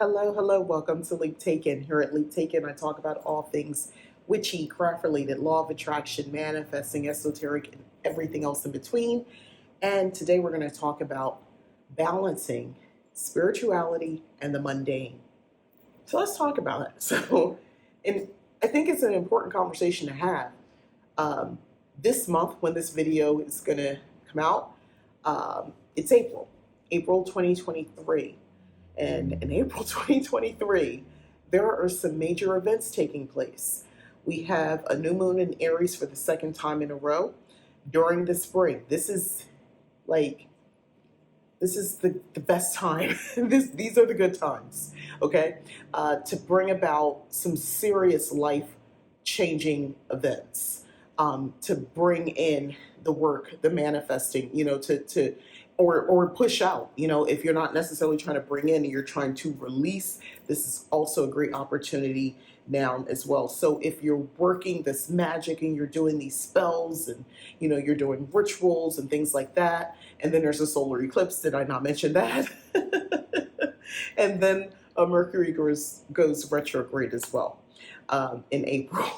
Hello. Welcome to Leap Taken. Here at Leap Taken, I talk about all things witchy, craft related, law of attraction, manifesting, esoteric, and everything else in between. And today we're going to talk about balancing spirituality and the mundane. So let's talk about it. And I think it's an important conversation to have. Um, this month, when this video is going to come out, it's April 2023. And in April 2023, there are some major events taking place. We have a new moon in Aries for the second time in a row during the spring. This is the best time. These are the good times, okay? To bring about some serious life changing events, to bring in the work, the manifesting, or push out, if you're not necessarily trying to bring in, you're trying to release. This is also a great opportunity now as well. So if you're working this magic and you're doing these spells and, you're doing rituals and things like that, and then there's a solar eclipse, did I not mention that? And then Mercury goes retrograde as well in April.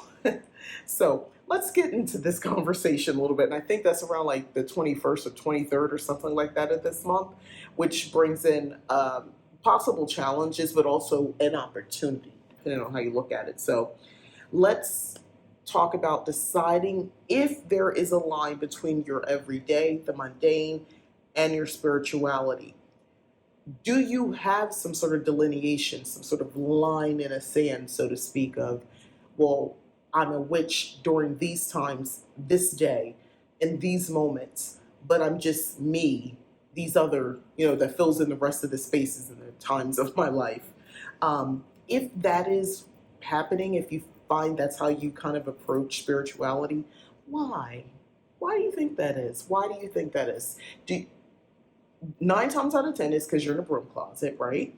So let's get into this conversation a little bit. And I think that's around like the 21st or 23rd or something like that of this month, which brings in possible challenges, but also an opportunity, depending on how you look at it. So let's talk about deciding if there is a line between your everyday, the mundane, and your spirituality. Do you have some sort of delineation, some sort of line in a sand, so to speak, of, well, I'm a witch during these times, this day, in these moments, but I'm just me, these other, that fills in the rest of the spaces and the times of my life. If that is happening, if you find that's how you kind of approach spirituality, why? Why do you think that is? Why do you think that is? 9 times out of 10 is because you're in a broom closet, right?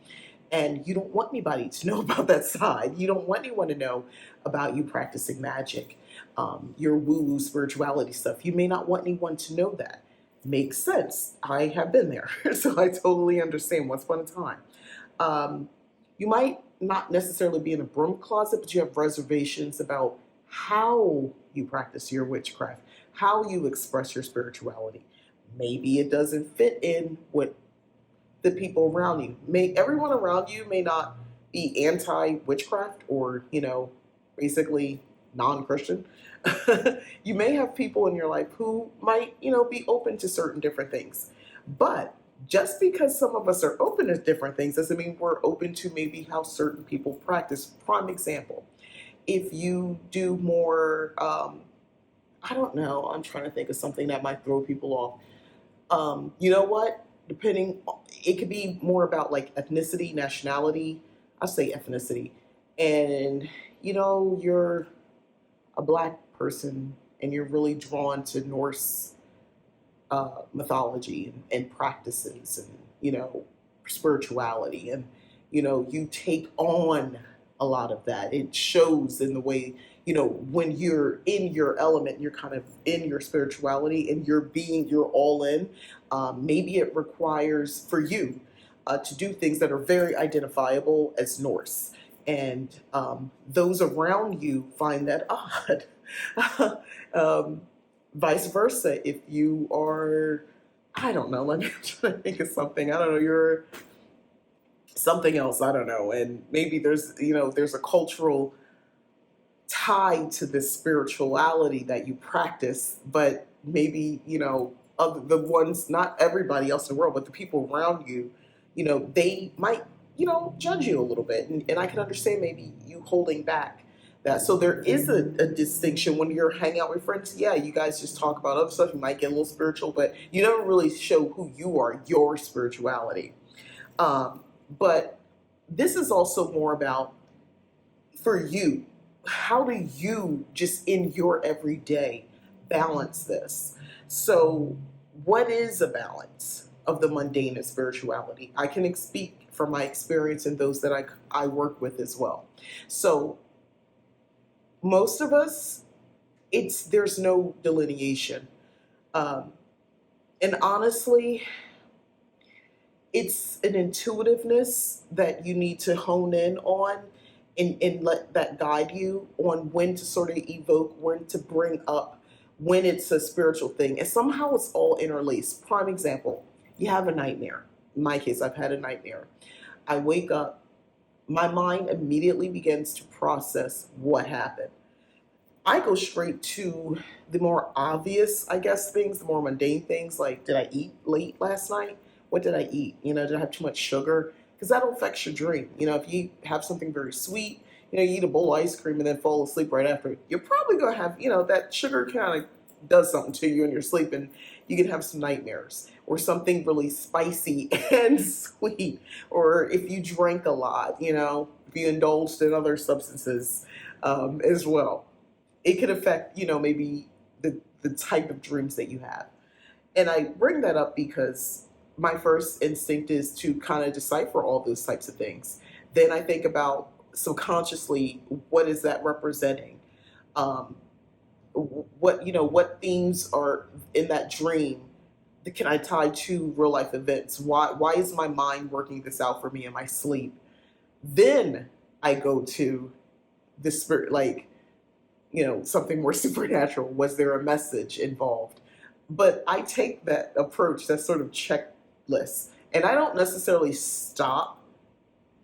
And you don't want anybody to know about that side. You don't want anyone to know about you practicing magic, your woo-woo spirituality stuff. You may not want anyone to know that. Makes sense. I have been there, so I totally understand. Once upon a time. You might not necessarily be in a broom closet, but you have reservations about how you practice your witchcraft, how you express your spirituality. Maybe it doesn't fit in with the people around you. Everyone around you may not be anti-witchcraft or, basically non-Christian. You may have people in your life who might, be open to certain different things. But just because some of us are open to different things doesn't mean we're open to maybe how certain people practice. Prime example, if you do more, I don't know, I'm trying to think of something that might throw people off. You know what? It could be more about like ethnicity, nationality. I'll say ethnicity. And, you're a Black person and you're really drawn to Norse mythology and practices and, spirituality. And, you take on a lot of that. It shows in the way, when you're in your element, you're kind of in your spirituality and you're all in. Maybe it requires for you to do things that are very identifiable as Norse. And those around you find that odd. Vice versa, if you are, I don't know, let me try to think of something. I don't know, you're something else, I don't know. And maybe there's a cultural tie to this spirituality that you practice, but maybe, of the ones, not everybody else in the world, but the people around you, they might, judge you a little bit. And I can understand maybe you holding back that. So there is a distinction when you're hanging out with friends. Yeah, you guys just talk about other stuff. You might get a little spiritual, but you never really show who you are, your spirituality. But this is also more about, for you, how do you just in your everyday balance this? So what is a balance of the mundane and spirituality? I can speak from my experience and those that I work with as well. So most of us, there's no delineation. And honestly, it's an intuitiveness that you need to hone in on, and let that guide you on when to sort of evoke, when to bring up, when it's a spiritual thing. And somehow it's all interlaced. Prime example, you have a nightmare. In my case, I've had a nightmare. I wake up, my mind immediately begins to process what happened. I go straight to the more obvious, I guess, things, the more mundane things, like, did I eat late last night? What did I eat? Did I have too much sugar? Because that affects your dream. If you have something very sweet, you eat a bowl of ice cream and then fall asleep right after, you're probably going to have, that sugar kind of does something to you in your sleep, and you can have some nightmares. Or something really spicy and sweet. Or if you drank a lot, if you indulged in other substances as well, it could affect, maybe the type of dreams that you have. And I bring that up because my first instinct is to kind of decipher all those types of things. Then I think about subconsciously, what is that representing? Um, what themes are in that dream that can I tie to real life events? Why is my mind working this out for me in my sleep? Then I go to the spirit, like, something more supernatural. Was there a message involved? But I take that approach, that sort of checklist, and I don't necessarily stop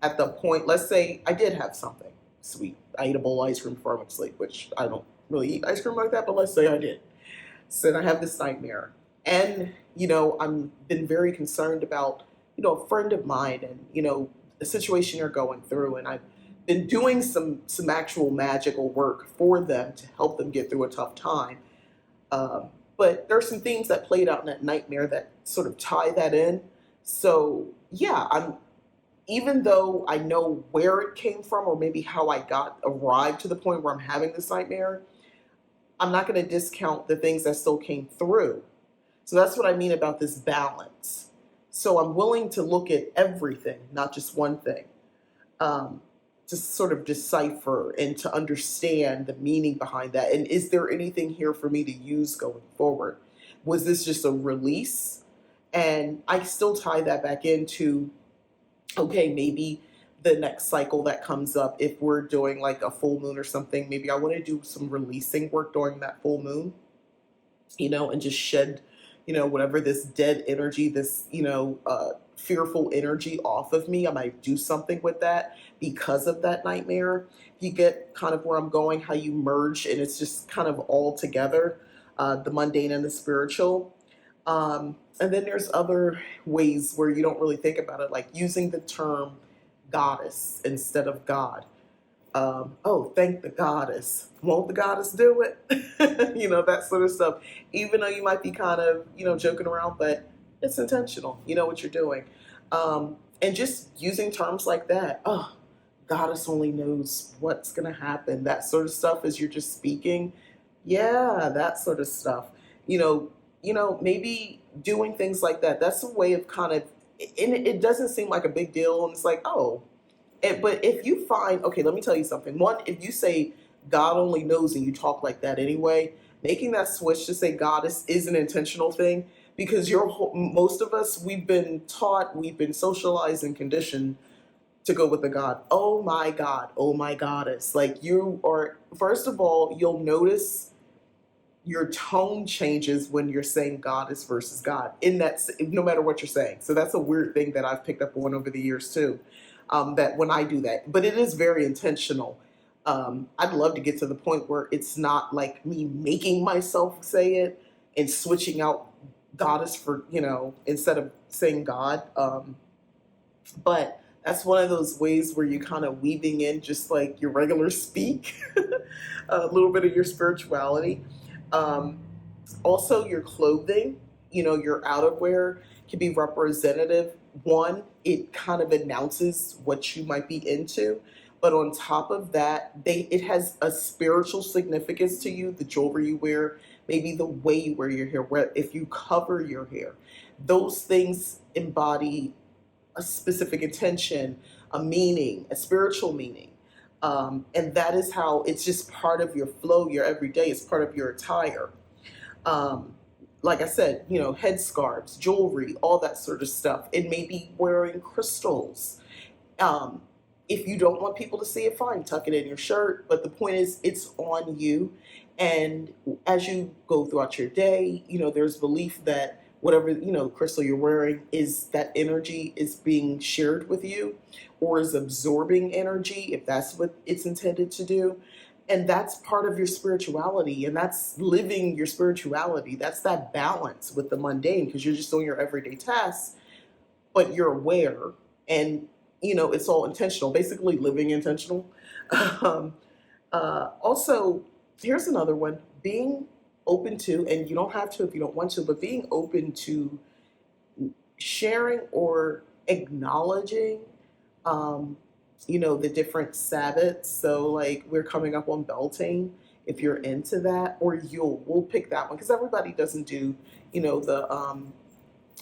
at the point. Let's say I did have something sweet. I ate a bowl of ice cream before I went to sleep, which I don't really eat ice cream like that, but let's say I did. So then I have this nightmare. And, I'm been very concerned about, a friend of mine, and, a situation you're going through. And I've been doing some actual magical work for them to help them get through a tough time. But there's some things that played out in that nightmare that sort of tie that in. So yeah, even though I know where it came from, or maybe how I arrived to the point where I'm having this nightmare, I'm not going to discount the things that still came through. So that's what I mean about this balance. So I'm willing to look at everything, not just one thing, to sort of decipher and to understand the meaning behind that. And is there anything here for me to use going forward? Was this just a release? And I still tie that back into, okay, maybe the next cycle that comes up, if we're doing like a full moon or something, maybe I want to do some releasing work during that full moon, and just shed, whatever this dead energy, this, fearful energy off of me. I might do something with that because of that nightmare. You get kind of where I'm going, how you merge, and it's just kind of all together, the mundane and the spiritual. And then there's other ways where you don't really think about it, like using the term goddess instead of God. Oh, thank the goddess. Won't the goddess do it? That sort of stuff. Even though you might be kind of, joking around, but it's intentional. You know what you're doing. And just using terms like that. Oh, goddess only knows what's going to happen. That sort of stuff as you're just speaking. Yeah, that sort of stuff. Maybe doing things like that. That's a way of kind of, and it doesn't seem like a big deal. And it's like, oh, but if you find, okay, let me tell you something. One, if you say God only knows and you talk like that anyway, making that switch to say goddess is an intentional thing, because most of us, we've been taught, we've been socialized and conditioned to go with the God. Oh my God, oh my goddess. Like, you are, first of all, you'll notice your tone changes when you're saying goddess versus God, in that, no matter what you're saying. So that's a weird thing that I've picked up on over the years too. That when I do that, but it is very intentional. I'd love to get to the point where it's not like me making myself say it and switching out goddess for, instead of saying God. But that's one of those ways where you kind of weaving in just like your regular speak, a little bit of your spirituality. Um, Also, your clothing, your outerwear can be representative. One, it kind of announces what you might be into. But on top of that, it has a spiritual significance to you. The jewelry you wear, maybe the way you wear your hair, if you cover your hair, those things embody a specific intention, a meaning, a spiritual meaning. And that is how it's just part of your flow, your everyday. It's part of your attire. Um, like I said, headscarves, jewelry, all that sort of stuff. It may be wearing crystals. Um, if you don't want people to see it, fine, tuck it in your shirt. But the point is, it's on you. And as you go throughout your day, there's belief that whatever, crystal you're wearing is that energy is being shared with you or is absorbing energy if that's what it's intended to do. And that's part of your spirituality, and that's living your spirituality. That's that balance with the mundane, because you're just doing your everyday tasks, but you're aware, and it's all intentional, basically living intentional. um, Also, here's another one: being open to, and you don't have to if you don't want to, but being open to sharing or acknowledging, um, the different Sabbaths. So, like, we're coming up on Beltane. If you're into that, or Yule, we'll pick that one because everybody doesn't do, the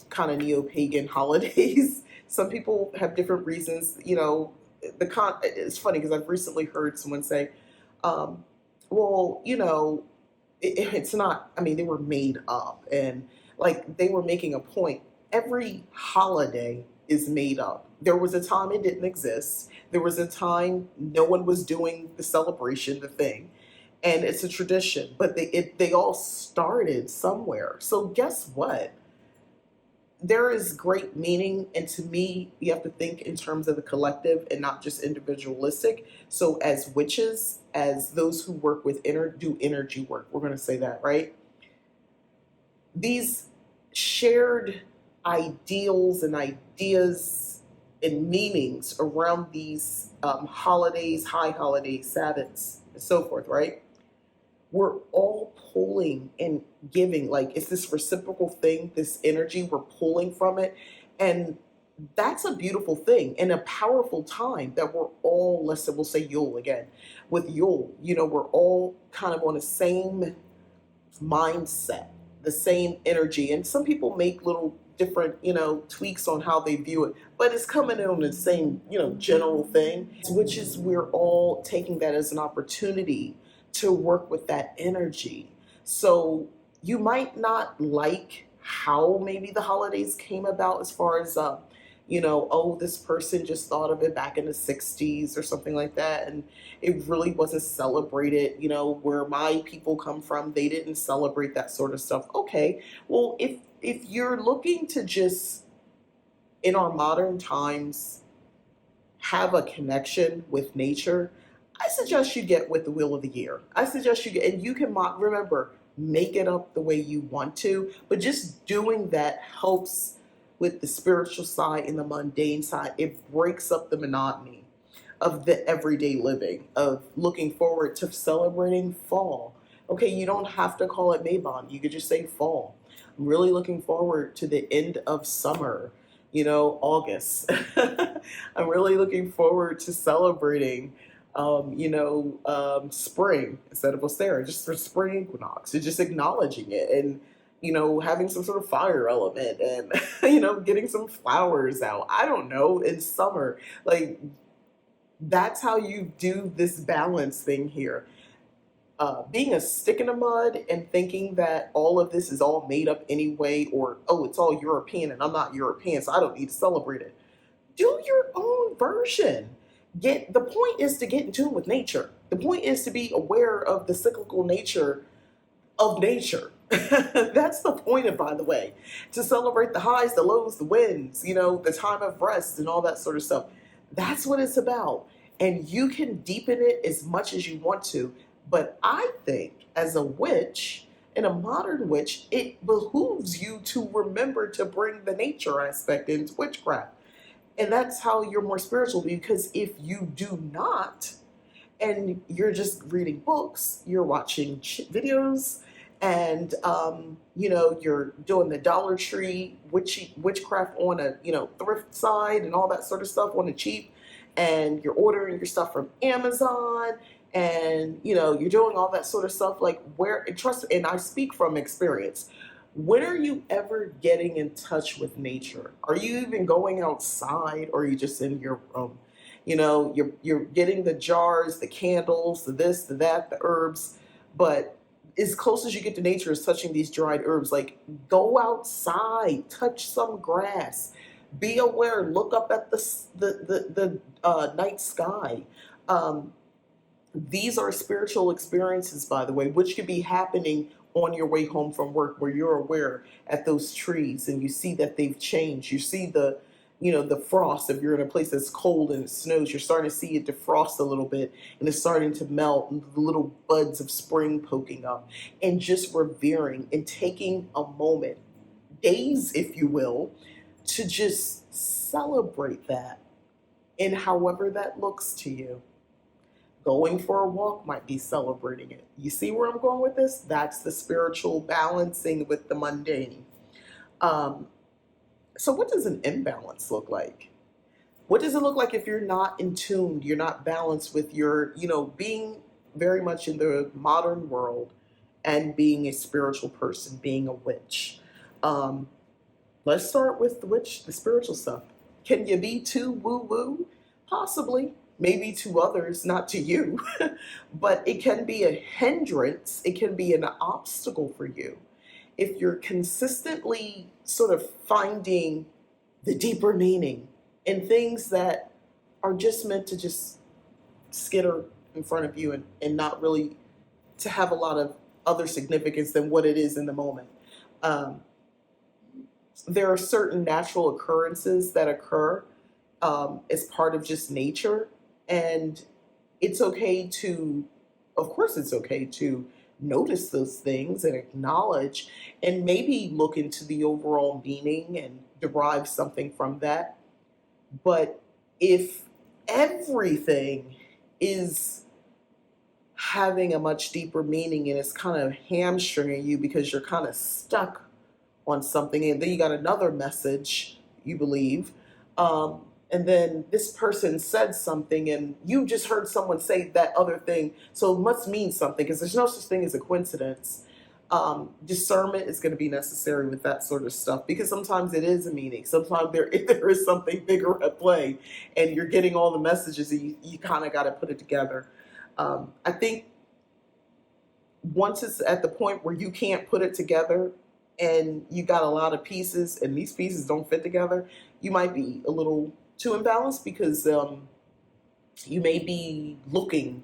kind of neo-pagan holidays. Some people have different reasons. It's funny because I've recently heard someone say, um, "Well, it's not." I mean, they were made up, and like they were making a point. Every holiday is made up. There was a time it didn't exist. There was a time no one was doing the celebration, the thing, and it's a tradition. But they all started somewhere. So guess what? There is great meaning, and to me you have to think in terms of the collective and not just individualistic. So as witches, as those who work with do energy work, we're going to say that, right? These shared ideals and ideas and meanings around these holidays, high holidays, Sabbaths, and so forth, right? We're all pulling and giving. Like, it's this reciprocal thing, this energy, we're pulling from it. And that's a beautiful thing and a powerful time that we're all, let's say, we'll say Yule again. With Yule, we're all kind of on the same mindset, the same energy. And some people make little different, tweaks on how they view it, but it's coming in on the same, general thing, which is we're all taking that as an opportunity to work with that energy. So you might not like how maybe the holidays came about, as far as oh, this person just thought of it back in the 60s or something like that, and it really wasn't celebrated. Where my people come from, they didn't celebrate that sort of stuff. Okay, well, if you're looking to just, in our modern times, have a connection with nature, I suggest you get with the Wheel of the Year. I suggest you get, and you can remember, make it up the way you want to, but just doing that helps with the spiritual side and the mundane side. It breaks up the monotony of the everyday living, of looking forward to celebrating fall. Okay, you don't have to call it Mabon. You could just say fall. I'm really looking forward to the end of summer, August. I'm really looking forward to celebrating spring instead of Ostera, just for spring equinox, and just acknowledging it, and having some sort of fire element, and getting some flowers out. I don't know, in summer, like, that's how you do this balance thing here. Being a stick in the mud and thinking that all of this is all made up anyway, or oh, it's all European and I'm not European, so I don't need to celebrate it. Do your own version. The point is to get in tune with nature. The point is to be aware of the cyclical nature of nature. That's the point of, by the way, to celebrate the highs, the lows, the wins, the time of rest and all that sort of stuff. That's what it's about. And you can deepen it as much as you want to. But I think as a witch, and a modern witch, it behooves you to remember to bring the nature aspect into witchcraft. And that's how you're more spiritual, because if you do not, and you're just reading books, you're watching videos, and you're doing the Dollar Tree witchcraft on a thrift side and all that sort of stuff on the cheap, and you're ordering your stuff from Amazon, and you're doing all that sort of stuff. Like, where, trust, and I speak from experience, when are you ever getting in touch with nature? Are you even going outside, or are you just in your room? You're getting the jars, the candles, the this, the that, the herbs, but as close as you get to nature is touching these dried herbs. Like, go outside, touch some grass, be aware, look up at the night sky. Um, these are spiritual experiences, by the way, which could be happening on your way home from work, where you're aware at those trees and you see that they've changed. You see the frost. If you're in a place that's cold and it snows, you're starting to see it defrost a little bit and it's starting to melt and the little buds of spring poking up, and just revering and taking a moment, days, if you will, to just celebrate that in however that looks to you. Going for a walk might be celebrating it. You see where I'm going with this? That's the spiritual balancing with the mundane. Um, so, what does an imbalance look like? What does it look like if you're not in tune, you're not balanced with your, being very much in the modern world and being a spiritual person, being a witch? Um, let's start with the witch, the spiritual stuff. Can you be too woo woo? Possibly. Maybe to others, not to you. But it can be a hindrance, it can be an obstacle for you. If you're consistently sort of finding the deeper meaning in things that are just meant to just skitter in front of you, and not really to have a lot of other significance than what it is in the moment. Um, there are certain natural occurrences that occur as part of just nature. And it's okay to, of course, it's okay to notice those things and acknowledge and maybe look into the overall meaning and derive something from that. But if everything is having a much deeper meaning and it's kind of hamstringing you because you're kind of stuck on something, and then you got another message, you believe, and then this person said something and you just heard someone say that other thing, so it must mean something because there's no such thing as a coincidence. Discernment is going to be necessary with that sort of stuff, because sometimes it is a meaning, sometimes there is something bigger at play, and you're getting all the messages and you kind of got to put it together. I think once it's at the point where you can't put it together and you got a lot of pieces and these pieces don't fit together, you might be a little too imbalanced, because you may be looking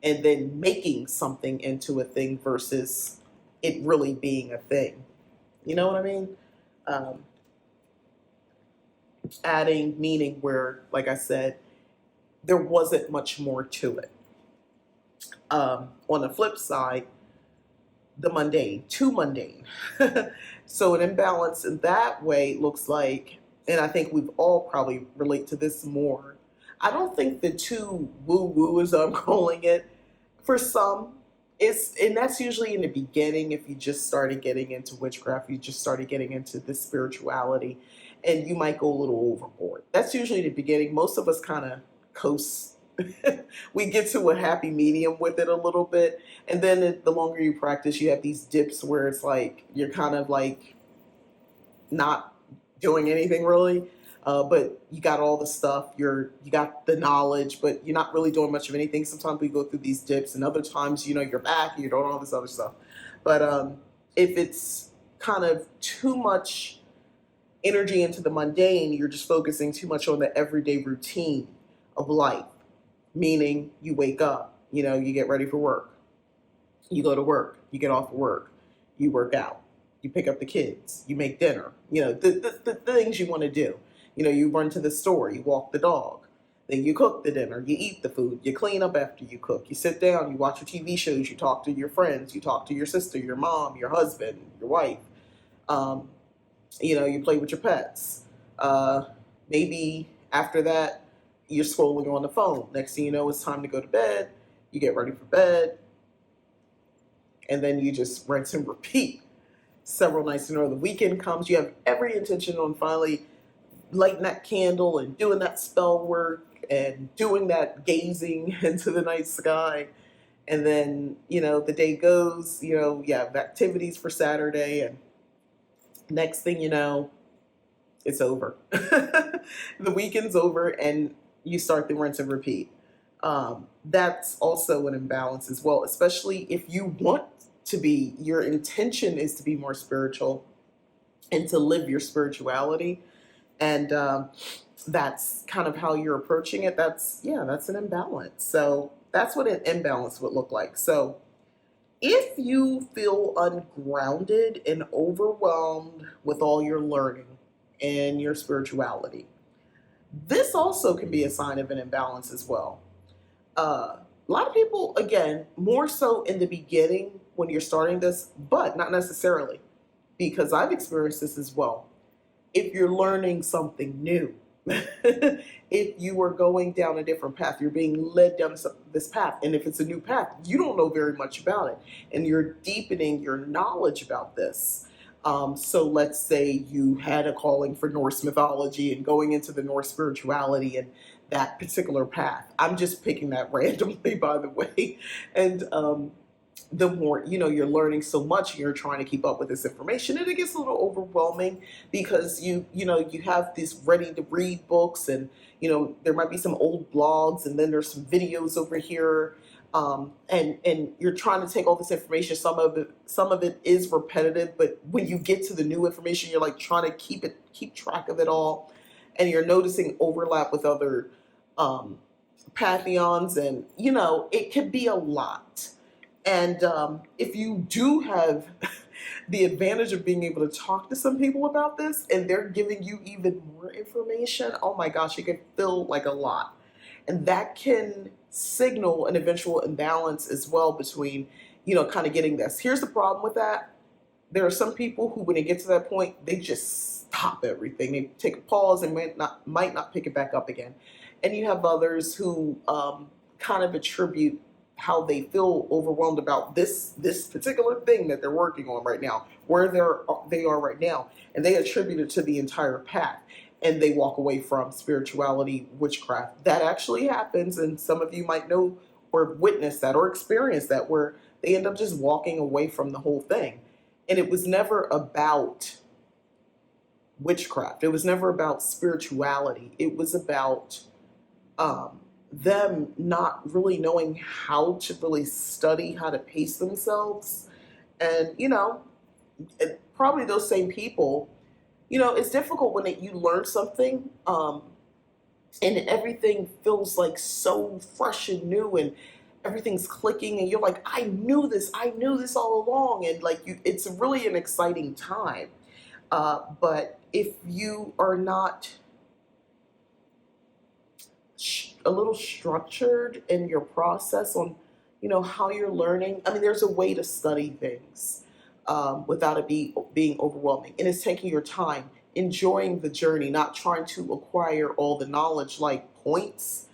and then making something into a thing versus it really being a thing. You know what I mean? Um, Adding meaning where, like I said, there wasn't much more to it. On the flip side, the mundane, too mundane. So an imbalance in that way looks like, and I think we've all probably relate to this more. I don't think the too woo woo, as I'm calling it, for some, and that's usually in the beginning. If you just started getting into witchcraft, you just started getting into this spirituality, and you might go a little overboard. That's usually the beginning. Most of us kind of coast. We get to a happy medium with it a little bit, and then the longer you practice, you have these dips where it's like you're kind of like not doing anything really, but you got all the stuff. You got the knowledge, but you're not really doing much of anything. Sometimes we go through these dips, and other times, you're back and you're doing all this other stuff. But if it's kind of too much energy into the mundane, you're just focusing too much on the everyday routine of life. Meaning, you wake up, you get ready for work, you go to work, you get off of work, you work out, you pick up the kids, you make dinner, the things you want to do. You run to the store, you walk the dog, then you cook the dinner, you eat the food, you clean up after you cook, you sit down, you watch your TV shows, you talk to your friends, you talk to your sister, your mom, your husband, your wife. Um, you play with your pets. Maybe after that, you're scrolling on the phone. Next thing you know, it's time to go to bed. You get ready for bed. And then you just rinse and repeat several nights in a row. The weekend comes. You have every intention on finally lighting that candle and doing that spell work and doing that gazing into the night sky. And then, the day goes, you have activities for Saturday. And next thing you know, it's over. The weekend's over and you start the rinse and repeat. That's also an imbalance as well, especially if you want to be, your intention is to be more spiritual and to live your spirituality. And that's kind of how you're approaching it. That's an imbalance. So that's what an imbalance would look like. So if you feel ungrounded and overwhelmed with all your learning and your spirituality, this also can be a sign of an imbalance as well. A lot of people, again, more so in the beginning when you're starting this, but not necessarily, because I've experienced this as well. If you're learning something new, if you are going down a different path, you're being led down this path, and if it's a new path, you don't know very much about it, and you're deepening your knowledge about this. So let's say you had a calling for Norse mythology and going into the Norse spirituality and that particular path. I'm just picking that randomly, by the way. And the more, you're learning so much and you're trying to keep up with this information, and it gets a little overwhelming because you have these ready to read books, and there might be some old blogs, and then there's some videos over here, and you're trying to take all this information. Some of it is repetitive, but when you get to the new information, you're like trying to keep track of it all, and you're noticing overlap with other pantheons, and it can be a lot. And if you do have the advantage of being able to talk to some people about this, and they're giving you even more information, oh my gosh, it can feel like a lot. And that can signal an eventual imbalance as well between, kind of getting this. Here's the problem with that. There are some people who, when they get to that point, they just stop everything. They take a pause and might not pick it back up again. And you have others who kind of attribute how they feel overwhelmed about this particular thing that they're working on right now, where they are right now, and they attribute it to the entire path, and they walk away from spirituality, witchcraft. That actually happens, and some of you might know or witness that or experience that, where they end up just walking away from the whole thing. And it was never about witchcraft. It was never about spirituality. It was about them not really knowing how to really study how to pace themselves. And probably those same people, it's difficult when you learn something and everything feels like so fresh and new, and everything's clicking, and you're like, I knew this all along, and it's really an exciting time. But if you are not a little structured in your process on, how you're learning. I mean, there's a way to study things without it being overwhelming. And it's taking your time, enjoying the journey, not trying to acquire all the knowledge like points.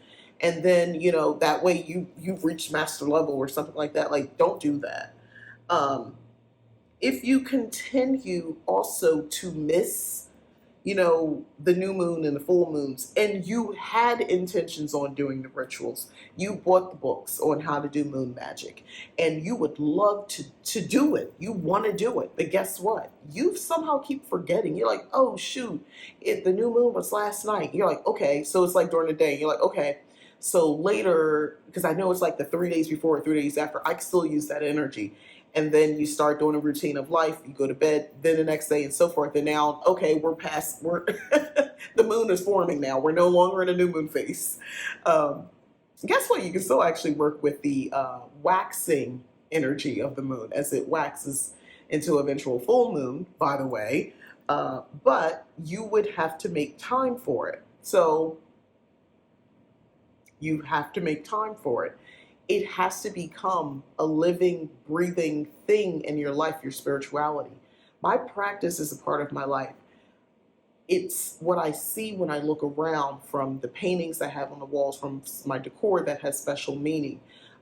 And then, that way you've reached master level or something like that. Like, don't do that. If you continue also to miss the new moon and the full moons, and you had intentions on doing the rituals, you bought the books on how to do moon magic, and you would love to do it. You want to do it, but guess what? You somehow keep forgetting. You're like, oh shoot, the new moon was last night. You're like, okay, so it's like during the day. You're like, okay, so later, because I know it's like the 3 days before or 3 days after, I can still use that energy. And then you start doing a routine of life, you go to bed, then the next day and so forth. And now, okay, we're the moon is forming now. We're no longer in a new moon phase. Guess what? You can still actually work with the waxing energy of the moon as it waxes into eventual full moon, by the way. But you would have to make time for it. So you have to make time for it. It has to become a living, breathing thing in your life, your spirituality. My practice is a part of my life. It's what I see when I look around, from the paintings I have on the walls, from my decor that has special meaning.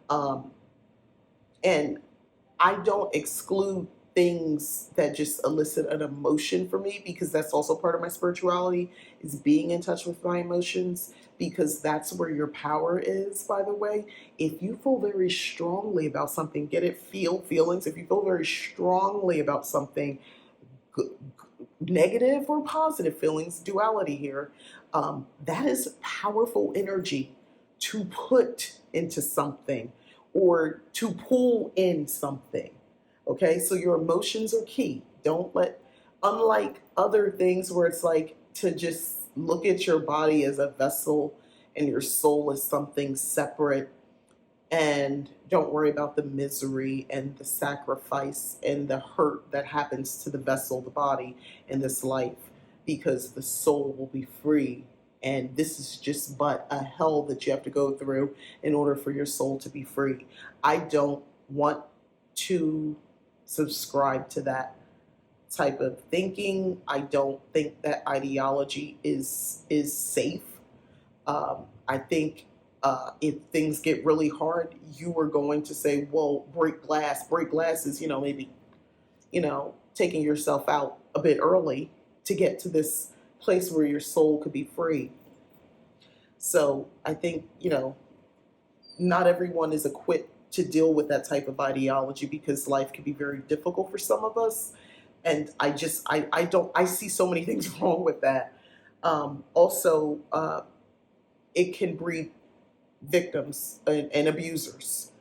And I don't exclude things that just elicit an emotion for me, because that's also part of my spirituality, is being in touch with my emotions, because that's where your power is, by the way. If you feel very strongly about something, feel feelings. If you feel very strongly about something, negative or positive feelings, duality here, that is powerful energy to put into something or to pull in something. Okay, so your emotions are key. Don't let, unlike other things where it's like to just look at your body as a vessel and your soul as something separate, and don't worry about the misery and the sacrifice and the hurt that happens to the vessel, the body, in this life, because the soul will be free. And this is just but a hell that you have to go through in order for your soul to be free. I don't want to subscribe to that type of thinking. I don't think that ideology is safe. I think if things get really hard, you are going to say, "Well, break glass." Break glass is, maybe, taking yourself out a bit early to get to this place where your soul could be free. So I think, not everyone is equipped to deal with that type of ideology because life can be very difficult for some of us. And I see so many things wrong with that. Also, it can breed victims and abusers,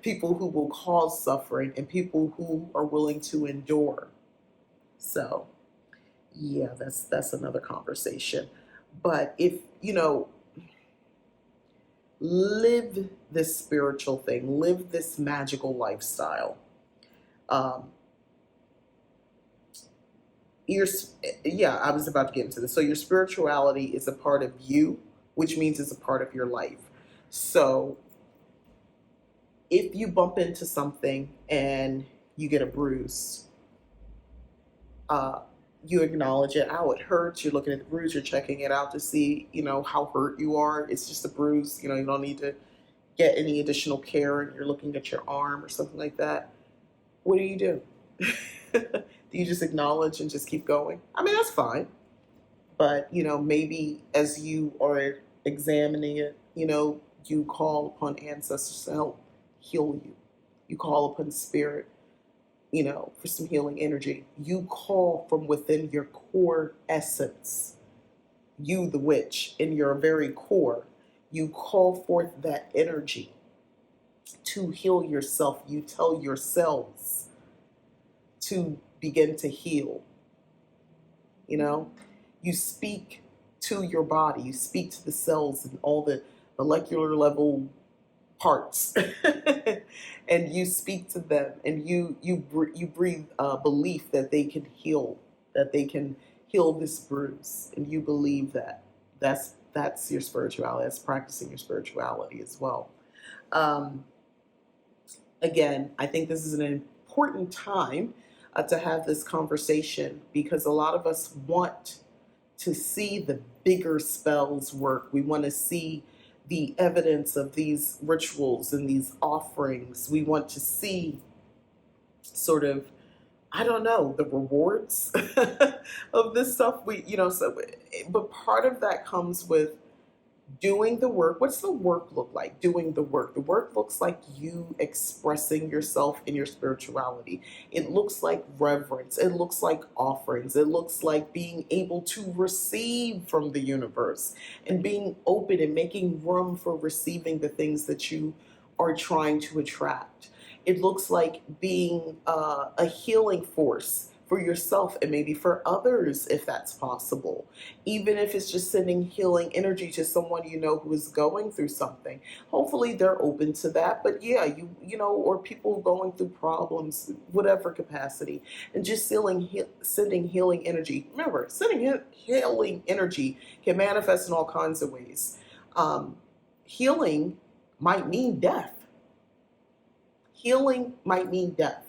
people who will cause suffering and people who are willing to endure. So, yeah, that's another conversation. But if, live this spiritual thing, live this magical lifestyle. Um, your yeah, I was about to get into this. So your spirituality is a part of you, which means it's a part of your life. So if you bump into something and you get a bruise, uh, you acknowledge it. How it hurts. You're looking at the bruise. You're checking it out to see, how hurt you are. It's just a bruise. You don't need to get any additional care. And you're looking at your arm or something like that. What do? Do you just acknowledge and just keep going? I mean, that's fine. But, maybe as you are examining it, you call upon ancestors to help heal you. You call upon spirit, for some healing energy. You call from within your core essence, you, the witch, in your very core. You call forth that energy to heal yourself. You tell your cells to begin to heal. You speak to your body, you speak to the cells and all the molecular level parts, and you speak to them, and you breathe belief that they can heal, this bruise, and you believe that. That's your spirituality. That's practicing your spirituality as well. Um, Again, I think this is an important time to have this conversation because a lot of us want to see the bigger spells work. We want to see the evidence of these rituals and these offerings. We want to see sort of, I don't know, the rewards of this stuff. But part of that comes with doing the work. What's the work look like? Doing the work. The work looks like you expressing yourself in your spirituality. It looks like reverence. It looks like offerings. It looks like being able to receive from the universe and being open and making room for receiving the things that you are trying to attract. It looks like being a healing force for yourself and maybe for others if that's possible. Even if it's just sending healing energy to someone who is going through something. Hopefully they're open to that. But yeah, or people going through problems, whatever capacity, and just sending healing energy. Remember, sending healing energy can manifest in all kinds of ways. Healing might mean death. Healing might mean death.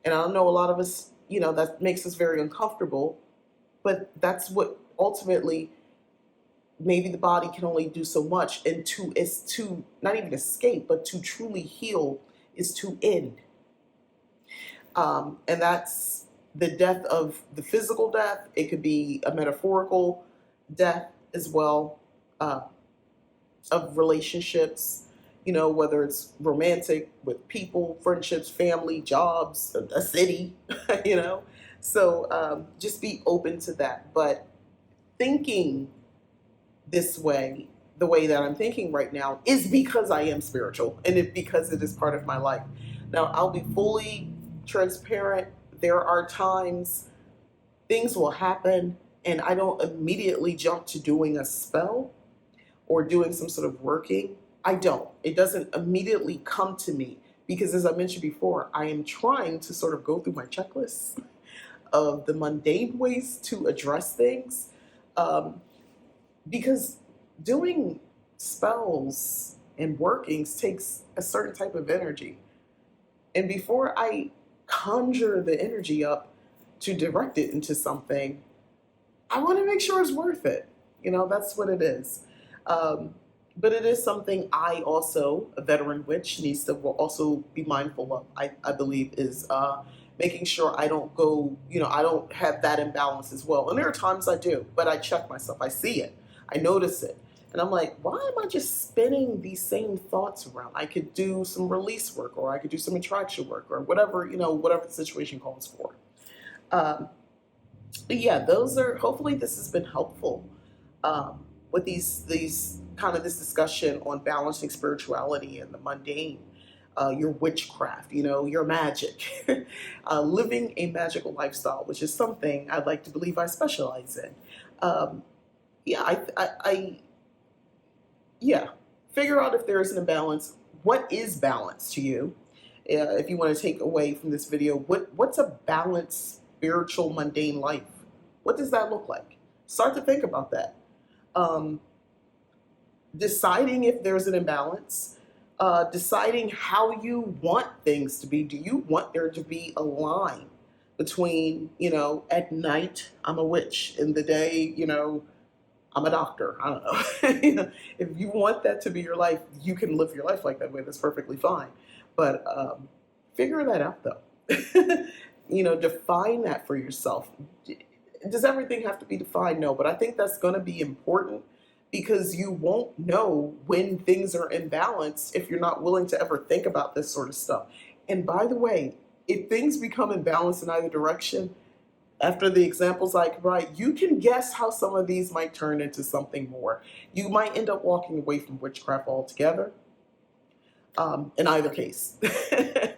And I know a lot of us, that makes us very uncomfortable, but that's what ultimately, maybe the body can only do so much. And to not even escape, but to truly heal is to end. And that's the death of the physical death. It could be a metaphorical death as well, of relationships. Whether it's romantic, with people, friendships, family, jobs, a city, So just be open to that. But thinking this way, the way that I'm thinking right now, is because I am spiritual and because it is part of my life. Now, I'll be fully transparent. There are times things will happen and I don't immediately jump to doing a spell or doing some sort of working. I don't. It doesn't immediately come to me because, as I mentioned before, I am trying to sort of go through my checklist of the mundane ways to address things. Um, because doing spells and workings takes a certain type of energy. And before I conjure the energy up to direct it into something, I want to make sure it's worth it. That's what it is. Um, but it is something I also, a veteran witch, needs to also be mindful of. I believe is making sure I don't go, I don't have that imbalance as well. And there are times I do, but I check myself. I see it. I notice it. And I'm like, why am I just spinning these same thoughts around? I could do some release work, or I could do some attraction work, or whatever, whatever the situation calls for. Um, but yeah, hopefully this has been helpful with these kind of this discussion on balancing spirituality and the mundane, your witchcraft, your magic, living a magical lifestyle, which is something I'd like to believe I specialize in. Um, yeah, yeah, figure out if there is an imbalance. What is balance to you? If you want to take away from this video, what's a balanced spiritual mundane life? What does that look like? Start to think about that. Um, Deciding if there's an imbalance, deciding how you want things to be. Do you want there to be a line between, at night I'm a witch, in the day, I'm a doctor. I don't know. If you want that to be your life, you can live your life like that way. That's perfectly fine. But figure that out, though. Define that for yourself. Does everything have to be defined? No, but I think that's going to be important because you won't know when things are imbalanced if you're not willing to ever think about this sort of stuff. And by the way, if things become imbalanced in either direction, after the examples I provide, you can guess how some of these might turn into something more. You might end up walking away from witchcraft altogether, in either case,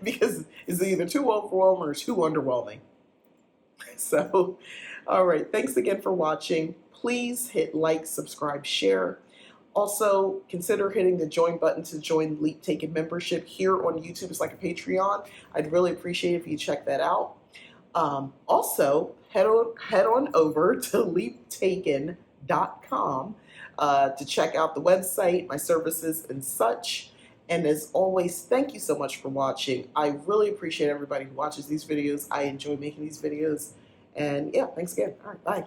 because it's either too overwhelming or too underwhelming. So, all right, thanks again for watching. Please hit like, subscribe, share. Also, consider hitting the join button to join Leap Taken membership here on YouTube. It's like a Patreon. I'd really appreciate it if you check that out. Also, head on over to leaptaken.com to check out the website, my services, and such. And as always, thank you so much for watching. I really appreciate everybody who watches these videos. I enjoy making these videos. And yeah, thanks again. All right, bye.